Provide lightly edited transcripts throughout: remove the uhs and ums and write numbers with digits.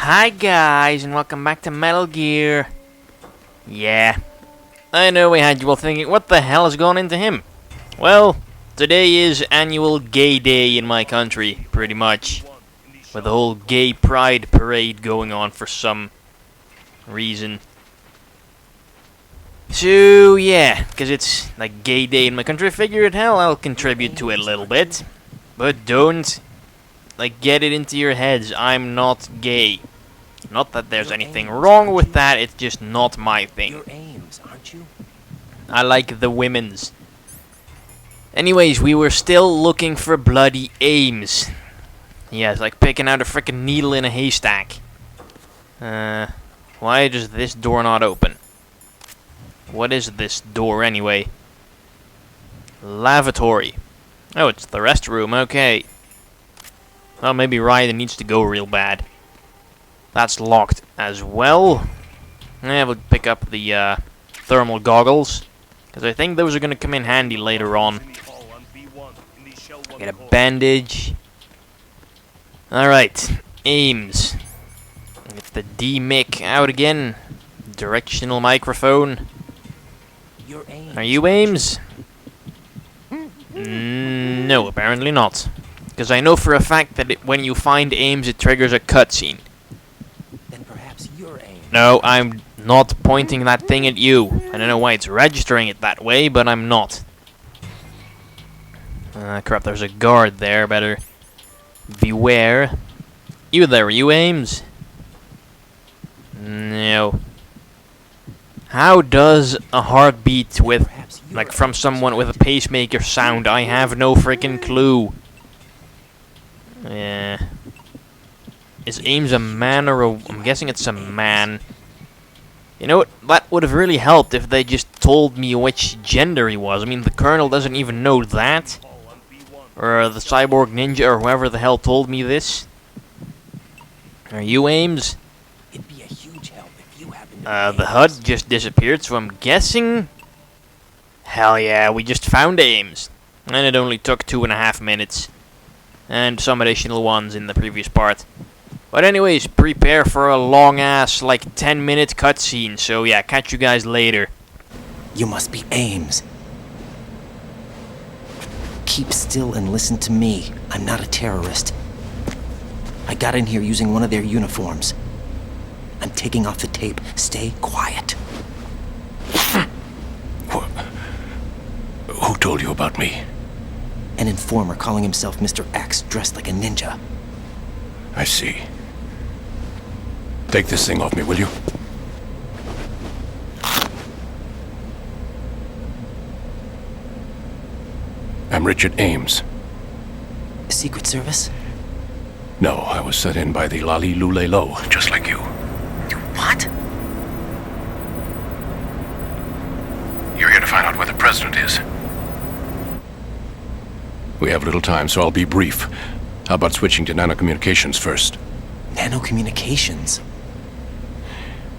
Hi guys, and welcome back to Metal Gear. Yeah, I know we had you all thinking, what the hell has gone into him? Well, today is annual gay day in my country, pretty much. With the whole gay pride parade going on for some reason. So yeah, because it's like gay day in my country, I figured hell I'll contribute to it a little bit. But don't get it into your heads, I'm not gay. Not that there's anything wrong with that, it's just not my thing. You're Ames, aren't you? I like the women's. Anyways, we were still looking for bloody Ames. Yeah, it's like picking out a frickin' needle in a haystack. Why does this door not open? What is this door anyway? Lavatory. Oh, it's the restroom, okay. Well, maybe Raiden needs to go real bad. That's locked as well. Yeah, we'll pick up the thermal goggles, because I think those are going to come in handy later on. Get a bandage. Alright, Ames. Get the D-mic out again. Directional microphone. You're Ames. Are you Ames? No, apparently not. Because I know for a fact that when you find Ames, it triggers a cutscene. Then perhaps you're Ames. No, I'm not pointing that thing at you. I don't know why it's registering it that way, but I'm not. Crap, there's a guard there. Better beware. You there, are you Ames? No. How does a heartbeat with, like, from someone with a pacemaker sound? I have no freaking clue. Yeah. Is Ames a man or a... I'm guessing it's a man. You know what? That would have really helped if they just told me which gender he was. I mean, the Colonel doesn't even know that. Or the Cyborg Ninja or whoever the hell told me this. Are you Ames? It'd be a huge help if you happened to be The HUD just disappeared, so I'm guessing... Hell yeah, we just found Ames. And it only took 2.5 minutes. And some additional ones in the previous part. But anyways, prepare for a long-ass, like, 10-minute cutscene. So yeah, catch you guys later. You must be Ames. Keep still and listen to me. I'm not a terrorist. I got in here using one of their uniforms. I'm taking off the tape. Stay quiet. Who told you about me? An informer calling himself Mr. X, dressed like a ninja. I see. Take this thing off me, will you? I'm Richard Ames. Secret Service? No, I was sent in by the Lali Lule Lo, just like you. What? You're here to find out where the president is. We have little time, so I'll be brief. How about switching to nanocommunications first? Nanocommunications?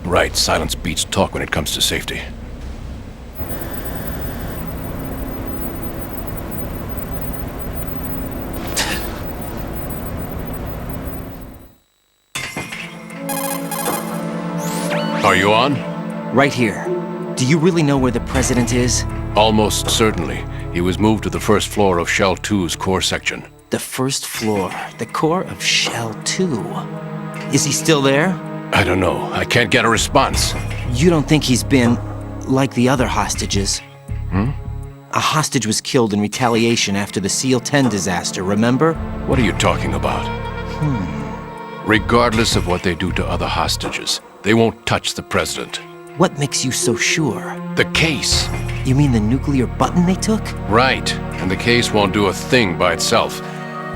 Right, silence beats talk when it comes to safety. Are you on? Right here. Do you really know where the president is? Almost certainly. He was moved to the first floor of Shell 2's core section. The first floor. The core of Shell 2. Is he still there? I don't know. I can't get a response. You don't think he's been like the other hostages? Hmm? A hostage was killed in retaliation after the SEAL 10 disaster, remember? What are you talking about? Regardless of what they do to other hostages, they won't touch the president. What makes you so sure? The case. You mean the nuclear button they took? Right. And the case won't do a thing by itself.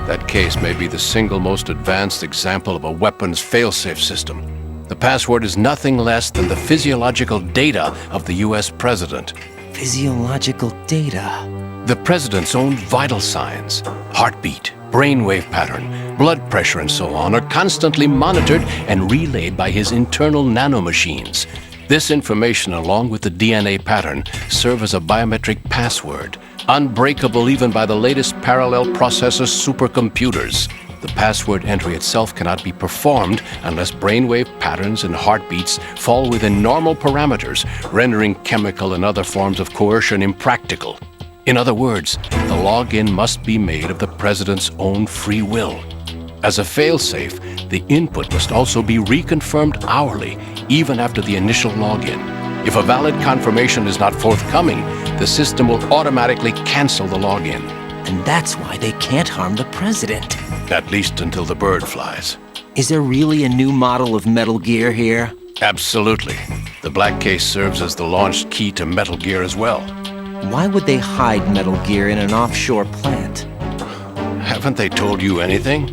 That case may be the single most advanced example of a weapons failsafe system. The password is nothing less than the physiological data of the US president. Physiological data? The president's own vital signs, heartbeat, brainwave pattern, blood pressure and so on are constantly monitored and relayed by his internal nanomachines. This information, along with the DNA pattern, serve as a biometric password, unbreakable even by the latest parallel processor supercomputers. The password entry itself cannot be performed unless brainwave patterns and heartbeats fall within normal parameters, rendering chemical and other forms of coercion impractical. In other words, the login must be made of the President's own free will. As a failsafe, the input must also be reconfirmed hourly, even after the initial login. If a valid confirmation is not forthcoming, the system will automatically cancel the login. And that's why they can't harm the President. At least until the bird flies. Is there really a new model of Metal Gear here? Absolutely. The black case serves as the launch key to Metal Gear as well. Why would they hide Metal Gear in an offshore plant? Haven't they told you anything?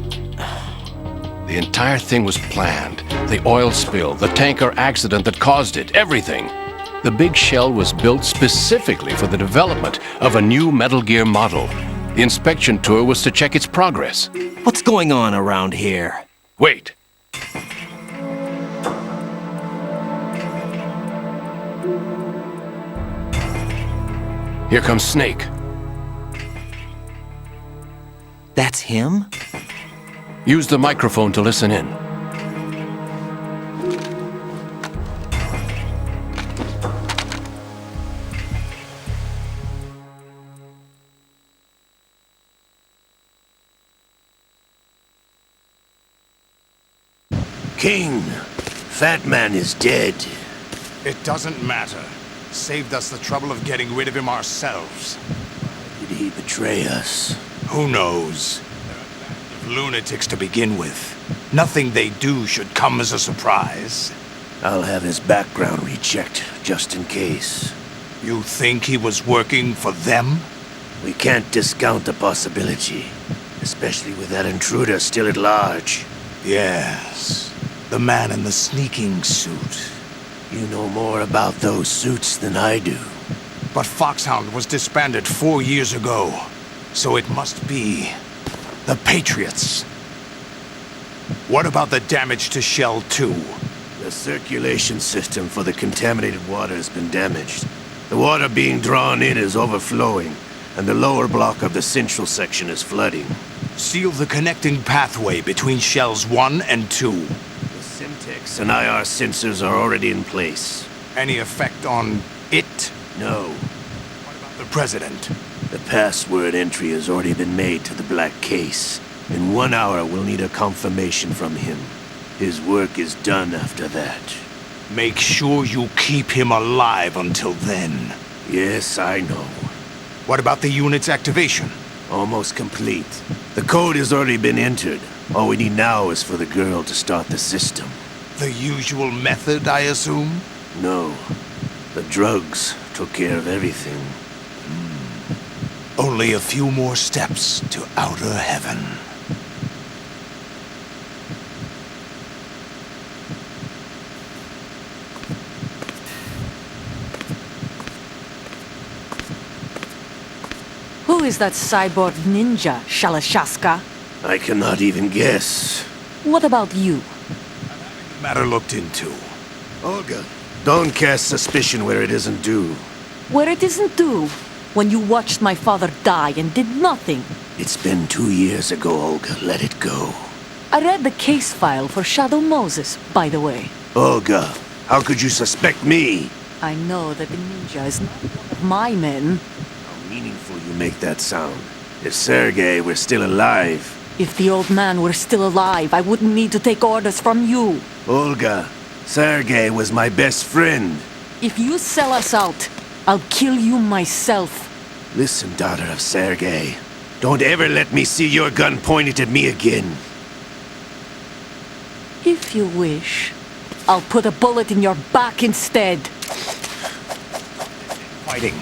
The entire thing was planned. The oil spill, the tanker accident that caused it, everything. The big shell was built specifically for the development of a new Metal Gear model. The inspection tour was to check its progress. What's going on around here? Wait. Here comes Snake. That's him? Use the microphone to listen in. King, Fat Man is dead. It doesn't matter. Saved us the trouble of getting rid of him ourselves. Did he betray us? Who knows? Lunatics to begin with. Nothing they do should come as a surprise. I'll have his background rechecked, just in case. You think he was working for them? We can't discount the possibility, especially with that intruder still at large. Yes. The man in the sneaking suit. You know more about those suits than I do. But Foxhound was disbanded 4 years ago. So it must be the Patriots. What about the damage to Shell 2? The circulation system for the contaminated water has been damaged. The water being drawn in is overflowing, and the lower block of the central section is flooding. Seal the connecting pathway between Shells 1 and 2. The Simtex and IR sensors are already in place. Any effect on it? No. What about the President? The password entry has already been made to the black case. In 1 hour, we'll need a confirmation from him. His work is done after that. Make sure you keep him alive until then. Yes, I know. What about the unit's activation? Almost complete. The code has already been entered. All we need now is for the girl to start the system. The usual method, I assume? No. The drugs took care of everything. Only a few more steps to outer heaven. Who is that cyborg ninja, Shalashaska? I cannot even guess. What about you? Matter looked into. Olga, don't cast suspicion where it isn't due. Where it isn't due, when you watched my father die and did nothing. It's been 2 years ago, Olga. Let it go. I read the case file for Shadow Moses, by the way. Olga, how could you suspect me? I know that the ninja is not one of my men. How meaningful you make that sound. If Sergei were still alive... If the old man were still alive, I wouldn't need to take orders from you. Olga, Sergei was my best friend. If you sell us out, I'll kill you myself. Listen, daughter of Sergei. Don't ever let me see your gun pointed at me again. If you wish, I'll put a bullet in your back instead. Fighting.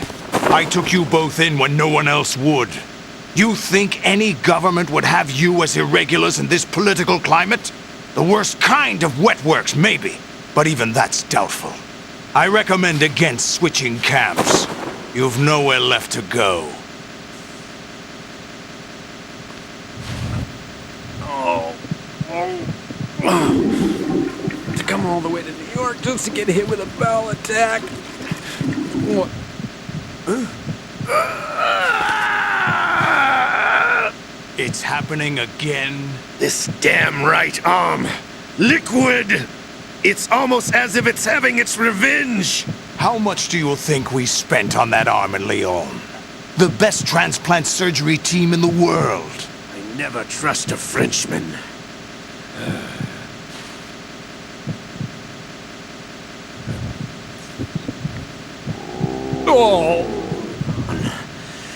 I took you both in when no one else would. You think any government would have you as irregulars in this political climate? The worst kind of wet works, maybe. But even that's doubtful. I recommend against switching camps. You've nowhere left to go. To come all the way to New York just to get hit with a bowel attack. What? It's happening again? This damn right arm. Liquid! It's almost as if it's having its revenge. How much do you think we spent on that arm in Lyon? The best transplant surgery team in the world. I never trust a Frenchman. Oh!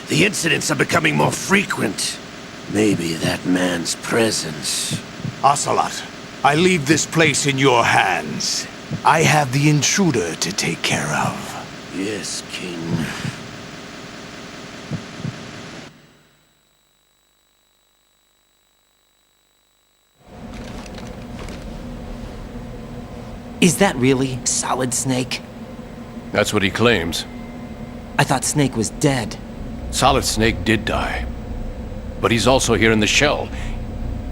The incidents are becoming more frequent. Maybe that man's presence. Ocelot, I leave this place in your hands. I have the intruder to take care of. Yes, King. Is that really Solid Snake? That's what he claims. I thought Snake was dead. Solid Snake did die. But he's also here in the shell.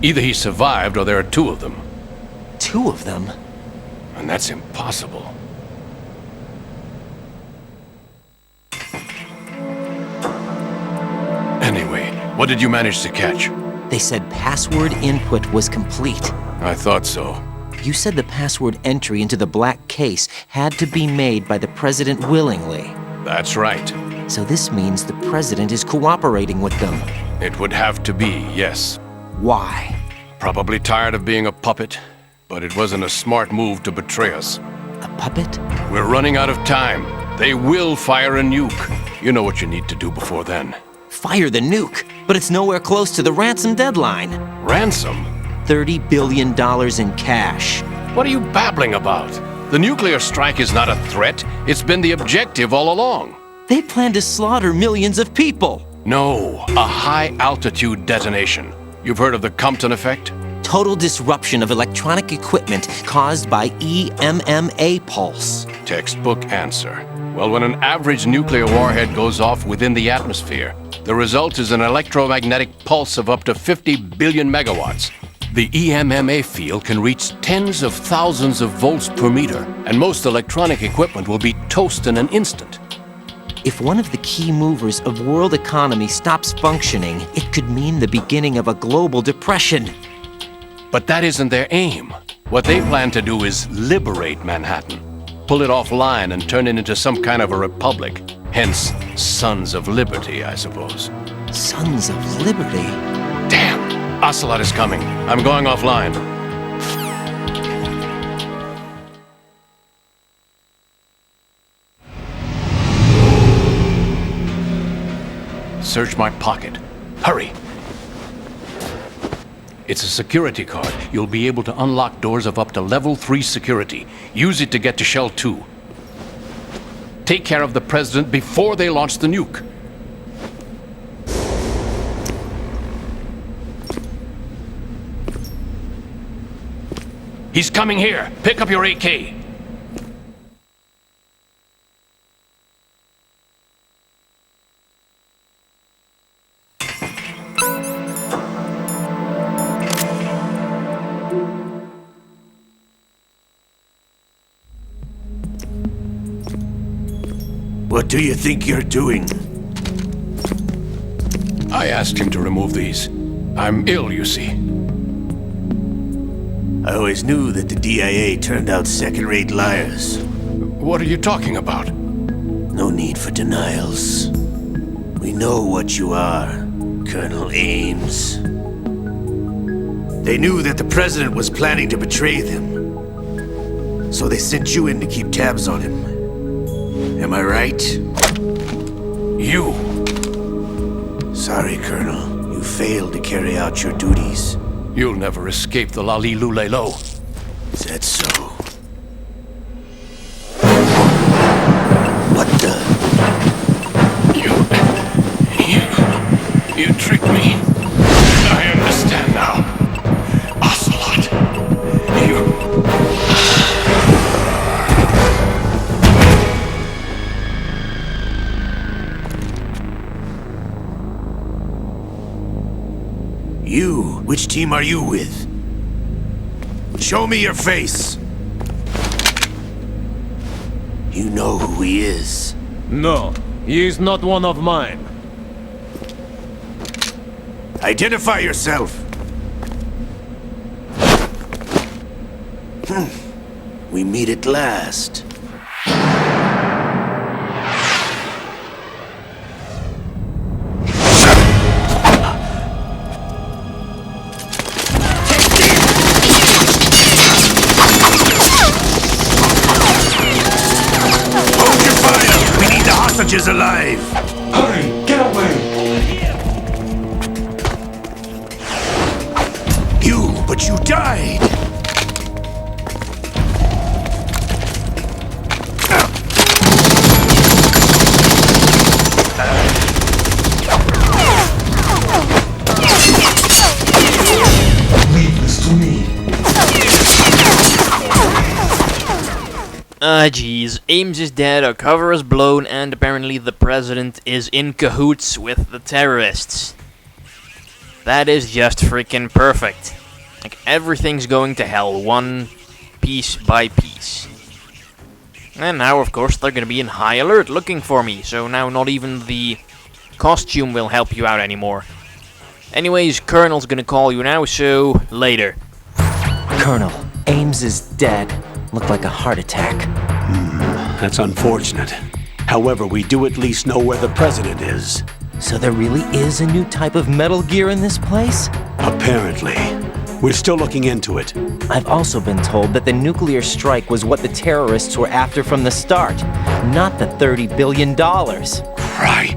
Either he survived or there are two of them. Two of them? And that's impossible. Anyway, what did you manage to catch? They said password input was complete. I thought so. You said the password entry into the black case had to be made by the president willingly. That's right. So this means the president is cooperating with them. It would have to be, yes. Why? Probably tired of being a puppet, but it wasn't a smart move to betray us. A puppet? We're running out of time. They will fire a nuke. You know what you need to do before then. Fire the nuke, but it's nowhere close to the ransom deadline. Ransom? $30 billion in cash. What are you babbling about? The nuclear strike is not a threat. It's been the objective all along. They plan to slaughter millions of people. No, a high-altitude detonation. You've heard of the Compton effect? Total disruption of electronic equipment caused by EMMA pulse. Textbook answer. Well, when an average nuclear warhead goes off within the atmosphere, the result is an electromagnetic pulse of up to 50 billion megawatts. The EMMA field can reach tens of thousands of volts per meter, and most electronic equipment will be toast in an instant. If one of the key movers of world economy stops functioning, it could mean the beginning of a global depression. But that isn't their aim. What they plan to do is liberate Manhattan. Pull it offline and turn it into some kind of a republic. Hence, Sons of Liberty, I suppose. Sons of Liberty? Damn! Ocelot is coming. I'm going offline. Search my pocket. Hurry! It's a security card. You'll be able to unlock doors of up to level 3 security. Use it to get to Shell 2. Take care of the president before they launch the nuke. He's coming here. Pick up your AK. What do you think you're doing? I asked him to remove these. I'm ill, you see. I always knew that the DIA turned out second-rate liars. What are you talking about? No need for denials. We know what you are, Colonel Ames. They knew that the president was planning to betray them. So they sent you in to keep tabs on him. Am I right? You! Sorry, Colonel. You failed to carry out your duties. You'll never escape the Lalilulelo. Is that so? What the? You tricked me. I understand now. Ocelot. You? Which team are you with? Show me your face! You know who he is. No, he is not one of mine. Identify yourself. We meet at last. Hold your fire! We need the hostages alive! Hurry! Get away! But you died! Leave this to me. Jeez. Ames is dead, our cover is blown, and apparently the president is in cahoots with the terrorists. That is just freaking perfect. Like, everything's going to hell, one piece by piece. And now, of course, they're gonna be in high alert looking for me, so now not even the costume will help you out anymore. Anyways, Colonel's gonna call you now, so later. Colonel, Ames is dead. Looked like a heart attack. That's unfortunate. However, we do at least know where the president is. So there really is a new type of Metal Gear in this place? Apparently. We're still looking into it. I've also been told that the nuclear strike was what the terrorists were after from the start, not the $30 billion. Right.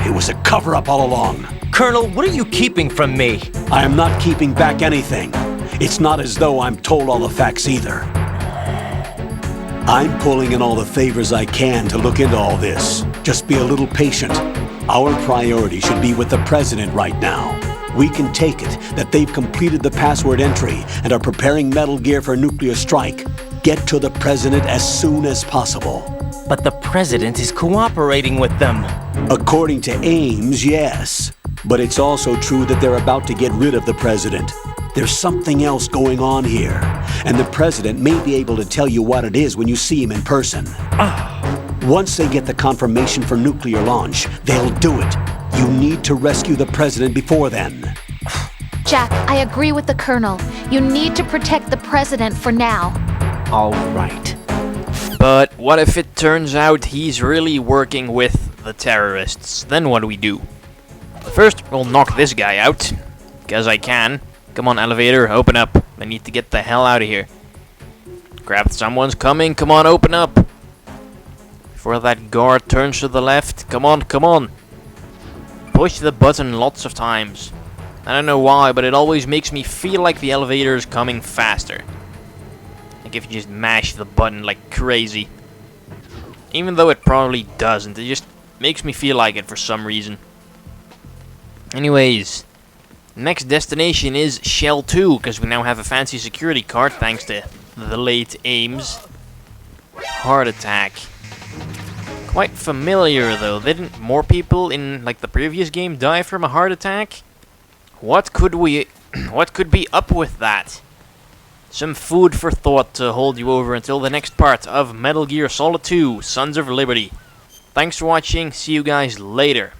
It was a cover-up all along. Colonel, what are you keeping from me? I am not keeping back anything. It's not as though I'm told all the facts either. I'm pulling in all the favors I can to look into all this. Just be a little patient. Our priority should be with the president right now. We can take it that they've completed the password entry and are preparing Metal Gear for nuclear strike. Get to the president as soon as possible. But the president is cooperating with them. According to Ames, yes. But it's also true that they're about to get rid of the president. There's something else going on here, and the president may be able to tell you what it is when you see him in person. Once they get the confirmation for nuclear launch, they'll do it. You need to rescue the president before then. Jack, I agree with the Colonel. You need to protect the president for now. All right. But what if it turns out he's really working with the terrorists? Then what do we do? First, we'll knock this guy out. Because I can. Come on, elevator, open up. I need to get the hell out of here. Crap, someone's coming. Come on, open up. Before that guard turns to the left. Come on, come on. Push the button lots of times. I don't know why, but it always makes me feel like the elevator is coming faster. Like if you just mash the button like crazy. Even though it probably doesn't, it just makes me feel like it for some reason. Anyways, next destination is Shell 2, because we now have a fancy security card thanks to the late Ames. Heart attack. Quite familiar though. Didn't more people in like the previous game die from a heart attack? What could be up with that? Some food for thought to hold you over until the next part of Metal Gear Solid 2: Sons of Liberty. Thanks for watching. See you guys later.